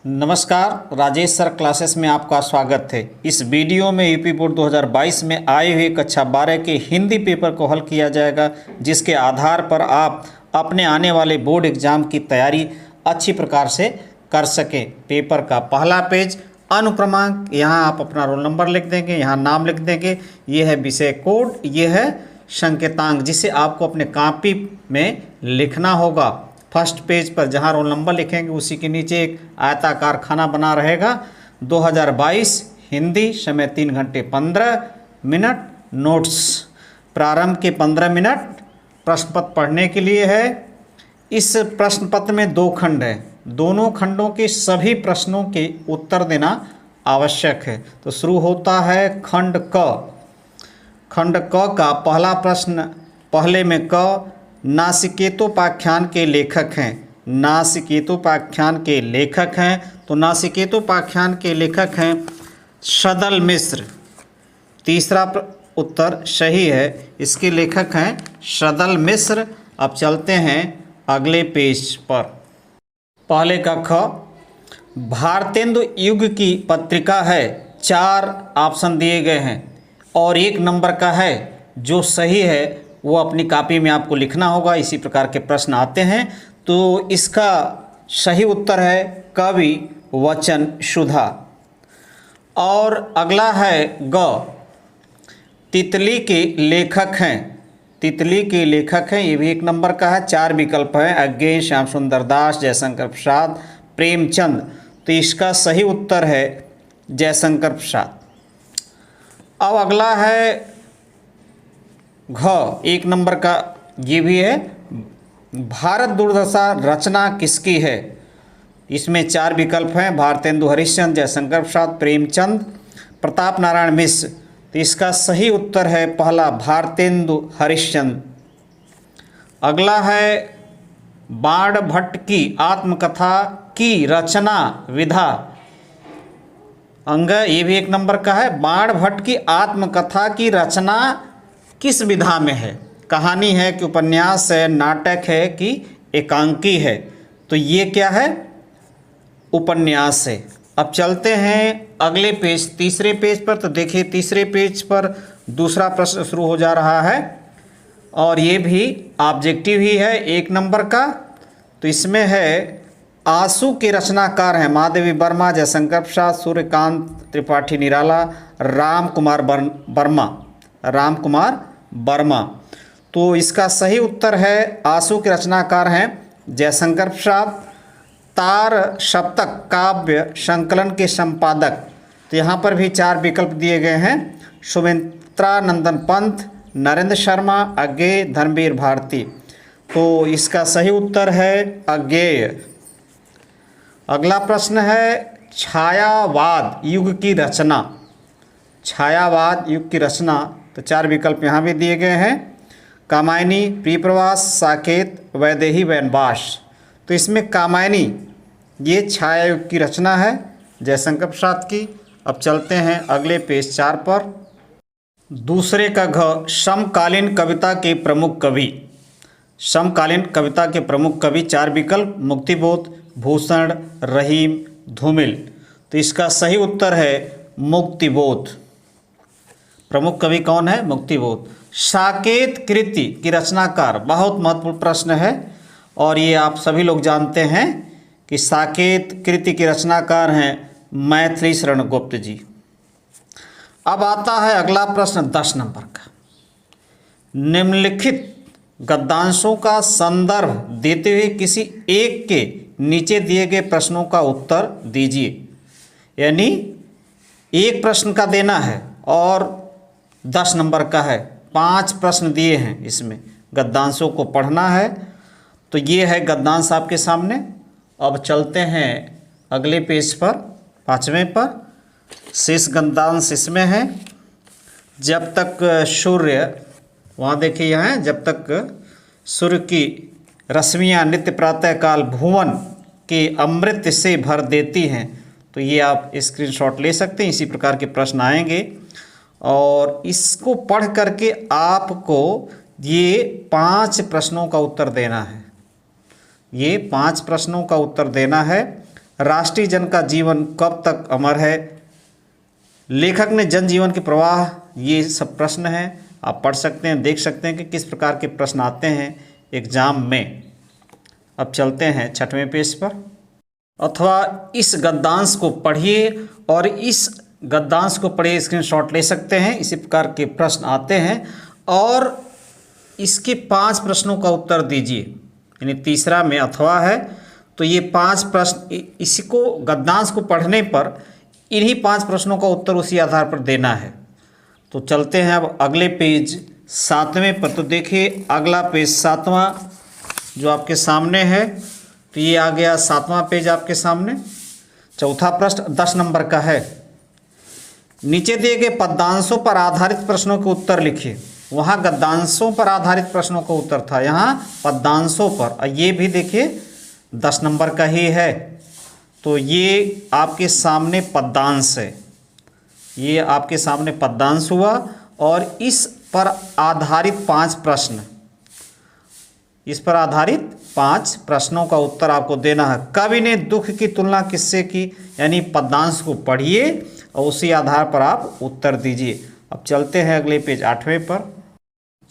नमस्कार, Rajesh sir classes में आपका स्वागत है। इस वीडियो में यूपी बोर्ड 2022 में आए हुए कक्षा 12 के हिंदी पेपर को हल किया जाएगा, जिसके आधार पर आप अपने आने वाले बोर्ड एग्ज़ाम की तैयारी अच्छी प्रकार से कर सकें। पेपर का पहला पेज अनुक्रमांक, यहाँ आप अपना रोल नंबर लिख देंगे, यहाँ नाम लिख देंगे। ये है विषय कोड, ये है संकेतांक, जिसे आपको अपने कॉपी में लिखना होगा। फर्स्ट पेज पर जहां रोल नंबर लिखेंगे उसी के नीचे एक आयताकार खाना बना रहेगा। 2022 हिंदी, समय 3 घंटे 15 मिनट। नोट्स प्रारंभ के 15 मिनट प्रश्न पत्र पढ़ने के लिए है। इस प्रश्न पत्र में 2 खंड है, दोनों खंडों के सभी प्रश्नों के उत्तर देना आवश्यक है। तो शुरू होता है खंड क। खंड क का पहला प्रश्न, पहले में क, नासिकेतोपाख्यान के लेखक हैं। नासिकेतोपाख्यान के लेखक हैं, तो नासिकेतोपाख्यान के लेखक हैं सदल मिश्र। तीसरा उत्तर सही है, इसके लेखक हैं सदल मिश्र। अब चलते हैं अगले पेज पर। पहले का ख, भारतेंदु युग की पत्रिका है। 4 ऑप्शन दिए गए हैं और 1 नंबर का है। जो सही है वो अपनी कॉपी में आपको लिखना होगा। इसी प्रकार के प्रश्न आते हैं। तो इसका सही उत्तर है कवि वचन सुधा। और अगला है ग, तितली के लेखक हैं। तितली के लेखक हैं, ये भी 1 नंबर का है। 4 विकल्प हैं, अज्ञेय, श्याम सुंदर दास, जयशंकर प्रसाद, प्रेमचंद। तो इसका सही उत्तर है जयशंकर प्रसाद। अब अगला है घ, 1 नंबर का, ये भी है। भारत दुर्दशा रचना किसकी है? इसमें 4 विकल्प हैं, भारतेंदु हरिश्चंद्र, जयशंकर प्रसाद, प्रेमचंद, प्रताप नारायण मिश्र। तो इसका सही उत्तर है पहला, भारतेंदु हरिश्चंद्र। अगला है बाण भट्ट की आत्मकथा की रचना विधा अंग, ये भी 1 नंबर का है। बाण भट्ट की आत्मकथा की रचना किस विधा में है? कहानी है कि उपन्यास है, नाटक है कि एकांकी है? तो ये क्या है? उपन्यास है। अब चलते हैं अगले पेज, तीसरे पेज पर। तो देखिए तीसरे पेज पर दूसरा प्रश्न शुरू हो जा रहा है और ये भी ऑब्जेक्टिव ही है, 1 नंबर का। तो इसमें है आंसू के रचनाकार हैं महादेवी वर्मा, जयशंकर प्रसाद, सूर्यकांत त्रिपाठी निराला, राम कुमार वर्मा। तो इसका सही उत्तर है आंसू के रचनाकार हैं जयशंकर प्रसाद। तार सप्तक काव्य संकलन के संपादक, तो यहाँ पर भी 4 विकल्प दिए गए हैं, सुमित्रा नंदन पंत, नरेंद्र शर्मा, अज्ञेय, धर्मवीर भारती। तो इसका सही उत्तर है अज्ञेय। अगला प्रश्न है छायावाद युग की रचना। छायावाद युग की रचना, तो 4 विकल्प यहाँ भी दिए गए हैं, कामायनी, प्रियप्रवास, साकेत, वैदेही, वनवास। तो इसमें कामायनी ये छाया युग की रचना है जयशंकर प्रसाद की। अब चलते हैं अगले पेज 4 पर। दूसरे का घ, समकालीन कविता के प्रमुख कवि। समकालीन कविता के प्रमुख कवि, 4 विकल्प, मुक्तिबोध, भूषण, रहीम, धूमिल। तो इसका सही उत्तर है मुक्तिबोध। प्रमुख कवि कौन है? मुक्तिबोध। साकेत कृति की रचनाकार, बहुत महत्वपूर्ण प्रश्न है और ये आप सभी लोग जानते हैं कि साकेत कृति के रचनाकार हैं मैथिली शरण गुप्त जी। अब आता है अगला प्रश्न 10 नंबर का। निम्नलिखित गद्यांशों का संदर्भ देते हुए किसी एक के नीचे दिए गए प्रश्नों का उत्तर दीजिए। यानी एक प्रश्न का देना है और 10 नंबर का है। 5 प्रश्न दिए हैं, इसमें गद्यांशों को पढ़ना है। तो ये है गद्यांश आपके सामने। अब चलते हैं अगले पेज पर, 5वें पर। शेष गद्यांश इसमें है। जब तक सूर्य, वहाँ देखिए यहाँ, जब तक सूर्य की रश्मियाँ नित्य प्रातःकाल भुवन के अमृत से भर देती हैं। तो ये आप स्क्रीनशॉट ले सकते हैं। इसी प्रकार के प्रश्न आएंगे और इसको पढ़ करके आपको ये 5 प्रश्नों का उत्तर देना है। ये 5 प्रश्नों का उत्तर देना है। राष्ट्रीय जन का जीवन कब तक अमर है, लेखक ने जनजीवन के प्रवाह, ये सब प्रश्न हैं। आप पढ़ सकते हैं, देख सकते हैं कि किस प्रकार के प्रश्न आते हैं एग्जाम में। अब चलते हैं 6वें पेज पर। अथवा इस गद्यांश को पढ़िए और इस गद्यांश को पढ़िए, स्क्रीनशॉट ले सकते हैं। इसी प्रकार के प्रश्न आते हैं और इसके 5 प्रश्नों का उत्तर दीजिए। यानी तीसरा में अथवा है तो ये 5 प्रश्न, इसको गद्यांश को पढ़ने पर इन्हीं 5 प्रश्नों का उत्तर उसी आधार पर देना है। तो चलते हैं अब अगले पेज 7वें पर। तो देखिए अगला पेज 7वां जो आपके सामने है, तो ये आ गया 7वां पेज आपके सामने। चौथा प्रश्न 10 नंबर का है। नीचे दिए गए पद्यांशों पर आधारित प्रश्नों के उत्तर लिखिए। वहाँ गद्यांशों पर आधारित प्रश्नों का उत्तर था, यहाँ पद्यांशों पर। और ये भी देखिए 10 नंबर का ही है। तो ये आपके सामने पद्यांश है, ये आपके सामने पद्यांश हुआ और इस पर आधारित 5 प्रश्न, इस पर आधारित 5 प्रश्नों का उत्तर आपको देना है। कवि ने दुख की तुलना किससे की, यानी पद्यांश को पढ़िए और उसी आधार पर आप उत्तर दीजिए। अब चलते हैं अगले पेज 8वें पर।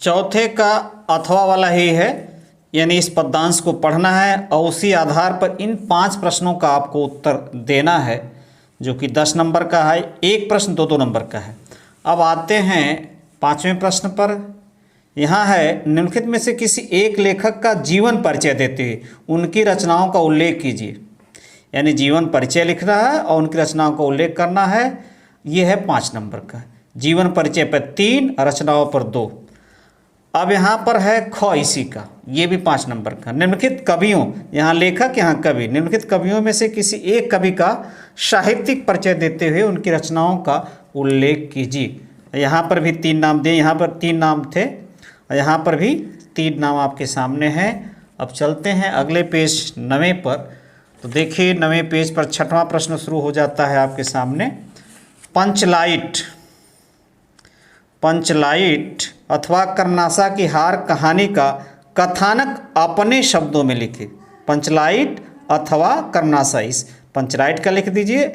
चौथे का अथवा वाला ही है, यानी इस पद्यांश को पढ़ना है और उसी आधार पर इन 5 प्रश्नों का आपको उत्तर देना है, जो कि 10 नंबर का है। एक प्रश्न 2-2 नंबर का है। अब आते हैं 5वें प्रश्न पर। यहाँ है निम्नलिखित में से किसी एक लेखक का जीवन परिचय देते हुए उनकी रचनाओं का उल्लेख कीजिए। यानी जीवन परिचय लिखना है और उनकी रचनाओं का उल्लेख करना है। ये है 5 नंबर का। जीवन परिचय पर 3, रचनाओं पर 2। अब यहाँ पर है ख इसी का, ये भी 5 नंबर का। निम्नलिखित कवियों, यहाँ लेखक यहाँ कवि, निम्नलिखित कवियों में से किसी एक कवि का साहित्यिक परिचय देते हुए उनकी रचनाओं का उल्लेख कीजिए। यहाँ पर भी 3 नाम दिए, यहाँ पर 3 नाम थे और यहाँ पर भी 3 नाम आपके सामने हैं। अब चलते हैं अगले पेज 9वें पर। तो देखिए 9वें पेज पर 6वां प्रश्न शुरू हो जाता है आपके सामने। पंचलाइट, पंचलाइट अथवा कर्नासा की हार कहानी का कथानक अपने शब्दों में लिखे। पंचलाइट अथवा कर्नासा, इस पंचलाइट का लिख दीजिए,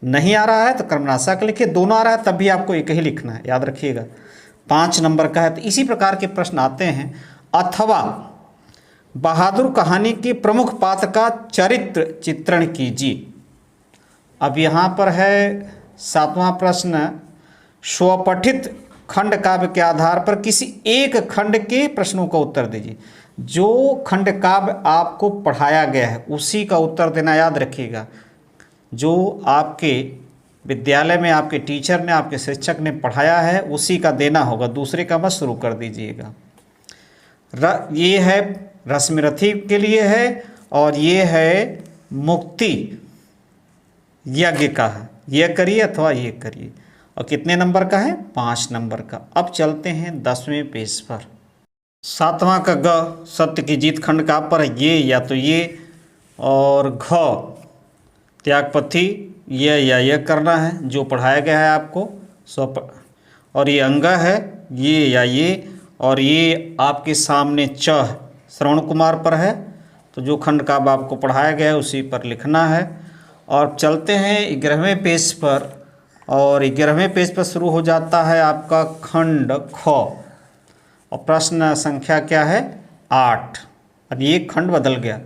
नहीं आ रहा है तो कर्नासा का लिखिए, दोनों आ रहा है तब भी आपको एक ही लिखना है, याद रखिएगा। 5 नंबर का है। तो इसी प्रकार के प्रश्न आते हैं। अथवा बहादुर कहानी के प्रमुख पात्र का चरित्र चित्रण कीजिए। अब यहाँ पर है 7वां प्रश्न। स्वपठित खंड काव्य के आधार पर किसी एक खंड के प्रश्नों का उत्तर दीजिए। जो खंड काव्य आपको पढ़ाया गया है उसी का उत्तर देना, याद रखिएगा। जो आपके विद्यालय में आपके टीचर ने, आपके शिक्षक ने पढ़ाया है उसी का देना होगा, दूसरे का मत शुरू कर दीजिएगा। ये है रश्मिरथी के लिए है और ये है मुक्ति यज्ञ का है। यह करिए अथवा ये करिए। और कितने नंबर का है? 5 नंबर का। अब चलते हैं 10वें पेज पर। 7वां का ग सत्य की जीत खंड का पर ये या तो ये, और घ त्यागपथी ये या ये करना है जो पढ़ाया गया है आपको। और ये अंगा है ये या ये, और ये आपके सामने च श्रवण कुमार पर है, तो जो खंड का आपको पढ़ाया गया है उसी पर लिखना है। और चलते हैं 11वें पेज पर, और 11वें पेज पर शुरू हो जाता है आपका खंड ख, और प्रश्न संख्या क्या है? 8। अब ये खंड बदल गया।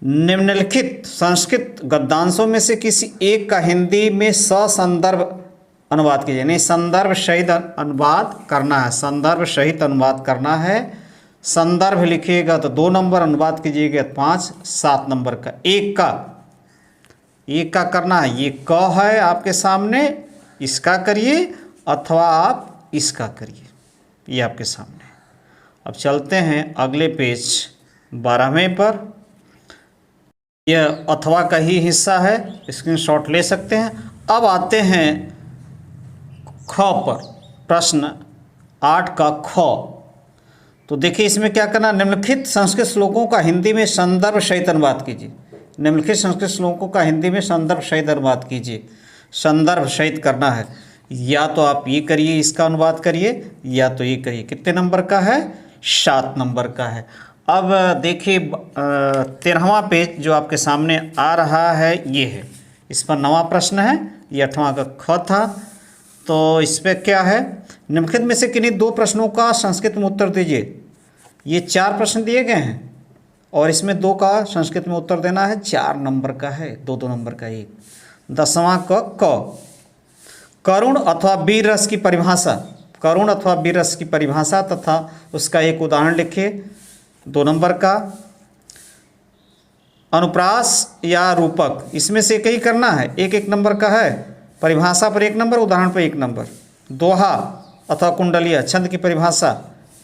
निम्नलिखित संस्कृत गद्यांशों में से किसी एक का हिंदी में ससंदर्भ अनुवाद कीजिए। यानी संदर्भ सहित अनुवाद करना है, संदर्भ सहित अनुवाद करना है। संदर्भ लिखिएगा तो 2 नंबर, अनुवाद कीजिएगा 5, 7 नंबर का। एक का करना है, ये क है आपके सामने, इसका करिए अथवा आप इसका करिए, ये आपके सामने। अब चलते हैं अगले पेज 12वें पर। यह अथवा का ही हिस्सा है, स्क्रीनशॉट ले सकते हैं। अब आते हैं ख पर, प्रश्न 8 का ख। तो देखिए इसमें क्या करना, निम्नलिखित संस्कृत श्लोकों का हिंदी में संदर्भ सहित अनुवाद कीजिए। निम्नलिखित संस्कृत श्लोकों का हिंदी में संदर्भ सहित अनुवाद कीजिए। संदर्भ सहित करना है, या तो आप ये करिए, इसका अनुवाद करिए, या तो ये करिए। कितने नंबर का है? 7 नंबर का है। अब देखिए 13वां पेज जो आपके सामने आ रहा है ये है, इस पर 9वां प्रश्न है, ये 8वां का ख था। तो इस पर क्या है, निम्नलिखित में से किन्हीं 2 प्रश्नों का संस्कृत में उत्तर दीजिए। ये 4 प्रश्न दिए गए हैं और इसमें 2 का संस्कृत में उत्तर देना है, 4 नंबर का है, 2-2 नंबर का एक। 10वां क करुण अथवा वीर रस की परिभाषा, करुण अथवा वीर रस की परिभाषा तथा उसका एक उदाहरण लिखिए, 2 नंबर का। अनुप्रास या रूपक, इसमें से एक ही करना है, 1-1 नंबर का है, परिभाषा पर 1 नंबर, उदाहरण पर 1 नंबर। दोहा अथवा कुंडलिया, छंद की परिभाषा,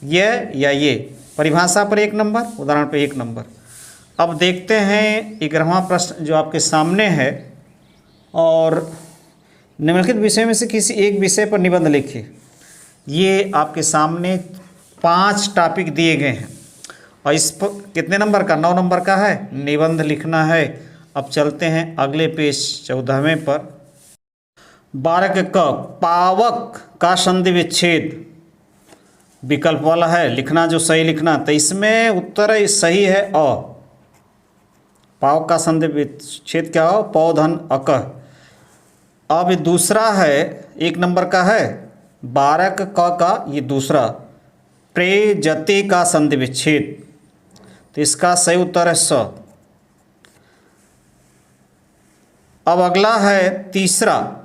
ये या ये, परिभाषा पर 1 नंबर, उदाहरण पर 1 नंबर। अब देखते हैं 11वां प्रश्न जो आपके सामने है, और निम्नलिखित विषय में से किसी एक विषय पर निबंध लिखिए। ये आपके सामने 5 टॉपिक दिए गए हैं और इस पर कितने नंबर का, 9 नंबर का है, निबंध लिखना है। अब चलते हैं अगले पेज 14वें पर। 12 के क पावक का संधि विच्छेद विकल्प वाला है, लिखना जो सही लिखना, तो इसमें उत्तर सही है अ। पावक का संधि विच्छेद क्या हो, पौधन अक। अब दूसरा है 1 नंबर का है, 12 क का ये दूसरा, प्रेजते का संधि विच्छेद, तो इसका सही उत्तर है स। अब अगला है तीसरा,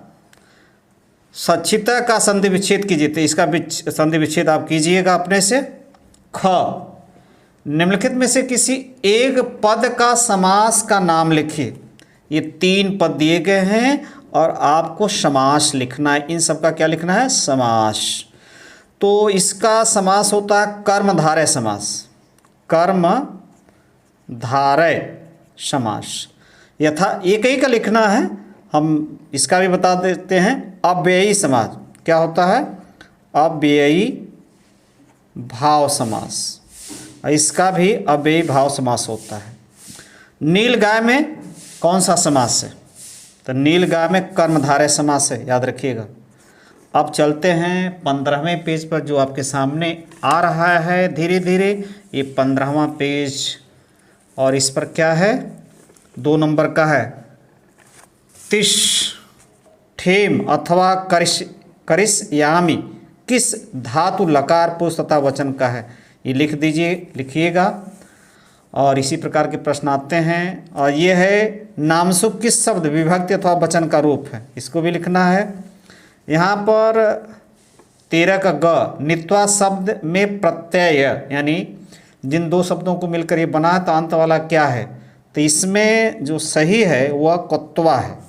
सच्छिता का संधि विच्छेद कीजिए, तो इसका संधि विच्छेद आप कीजिएगा अपने से। ख निम्नलिखित में से किसी एक पद का समास का नाम लिखिए। ये 3 पद दिए गए हैं और आपको समास लिखना है, इन सब का क्या लिखना है, समास। तो इसका समास होता है कर्मधारय समास, कर्मधारय समास। यथा एक ही का लिखना है, हम इसका भी बता देते हैं। अव्ययी समास क्या होता है, अव्ययी भाव समास, इसका भी अव्ययी भाव समास होता है। नीलगाय में कौन सा समास है, तो नीलगाय में कर्मधारय समास है, याद रखिएगा। अब चलते हैं 15वें पेज पर जो आपके सामने आ रहा है धीरे धीरे, ये 15वां पेज, और इस पर क्या है, 2 नंबर का है। तिश ठेम अथवा करिष्यामि किस धातु लकार पुरुष तथा वचन का है, ये लिख दीजिए, लिखिएगा। और इसी प्रकार के प्रश्न आते हैं। और ये है नामसुक किस शब्द विभक्ति अथवा वचन का रूप है, इसको भी लिखना है। यहाँ पर 13 का ग नित्वा शब्द में प्रत्यय, यानी जिन 2 शब्दों को मिलकर ये बना है, तो अंत वाला क्या है, तो इसमें जो सही है वह कत्वा है।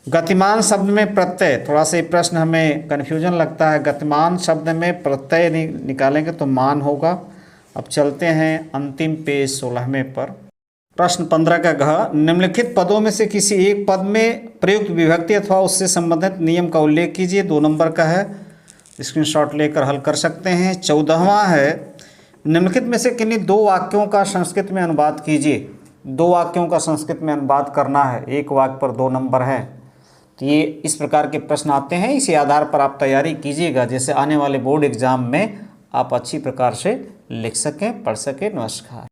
गतिमान शब्द में प्रत्यय, थोड़ा सा ये प्रश्न हमें कन्फ्यूजन लगता है, गतिमान शब्द में प्रत्यय निकालेंगे तो मान होगा। अब चलते हैं अंतिम पेज 16वें पर। प्रश्न 15 का घ निम्नलिखित पदों में से किसी एक पद में प्रयुक्त विभक्ति अथवा उससे संबंधित नियम का उल्लेख कीजिए, 2 नंबर का है, स्क्रीनशॉट लेकर हल कर सकते हैं। 14वां है निम्नलिखित में से किन्हीं 2 वाक्यों का संस्कृत में अनुवाद कीजिए। 2 वाक्यों का संस्कृत में अनुवाद करना है, एक वाक्य पर 2 नंबर है। तो ये इस प्रकार के प्रश्न आते हैं, इसी आधार पर आप तैयारी कीजिएगा, जैसे आने वाले बोर्ड एग्जाम में आप अच्छी प्रकार से लिख सकें, पढ़ सकें। नमस्कार।